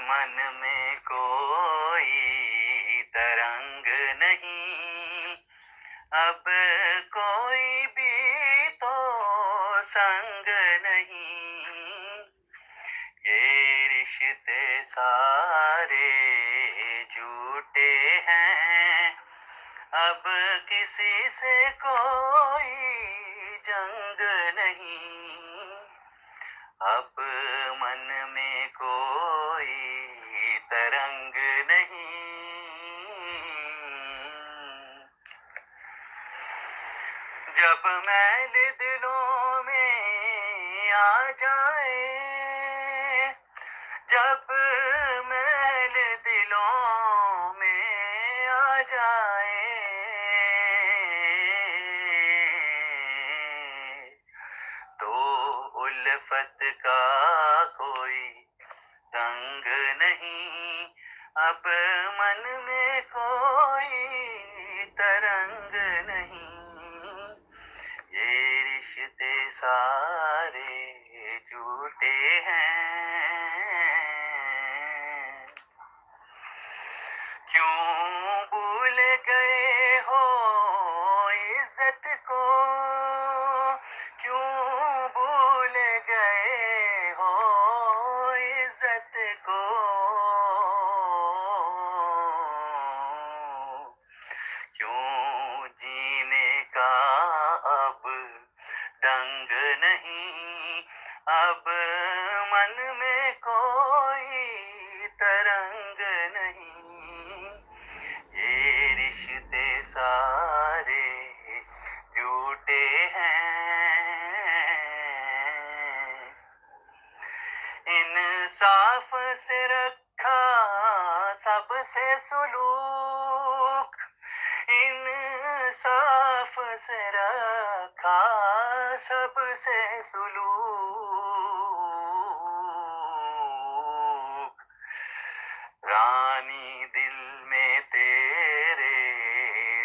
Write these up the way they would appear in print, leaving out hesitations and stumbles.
मन में कोई तरंग नहीं, अब कोई भी तो संग नहीं। ये रिश्ते सारे झूठे हैं, अब किसी से कोई जंग नहीं। अब मन में कोई तरंग नहीं। जब मैल दिलों में आ जाए, जब मैल दिलों में आ जाए, तो उल्फत का कोई रंग नहीं, अब मन में कोई तरंग नहीं। ये रिश्ते सारे झूठे हैं। क्यों भूल गए हो इज्जत को, क्यों भूल गए हो इज्जत को। क्यों जीने का अब ढंग नहीं, अब मन में कोई तरंग नहीं। ये रिश्ते सारे झूठे हैं। इंसाफ से रखा सबसे सुलूक, इंसाफ से रखा सबसे सुलूक। रानी दिल में तेरे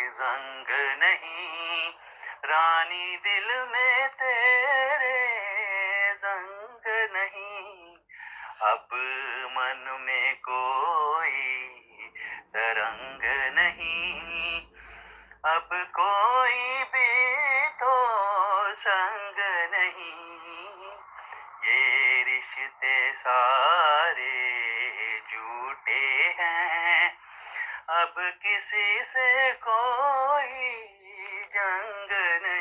जंग नहीं, रानी दिल में तेरे जंग नहीं। अब मन में कोई तरंग नहीं, अब कोई भी तो संग नहीं। ये रिश्ते सारे झूठे हैं, अब किसी से कोई जंग नहीं।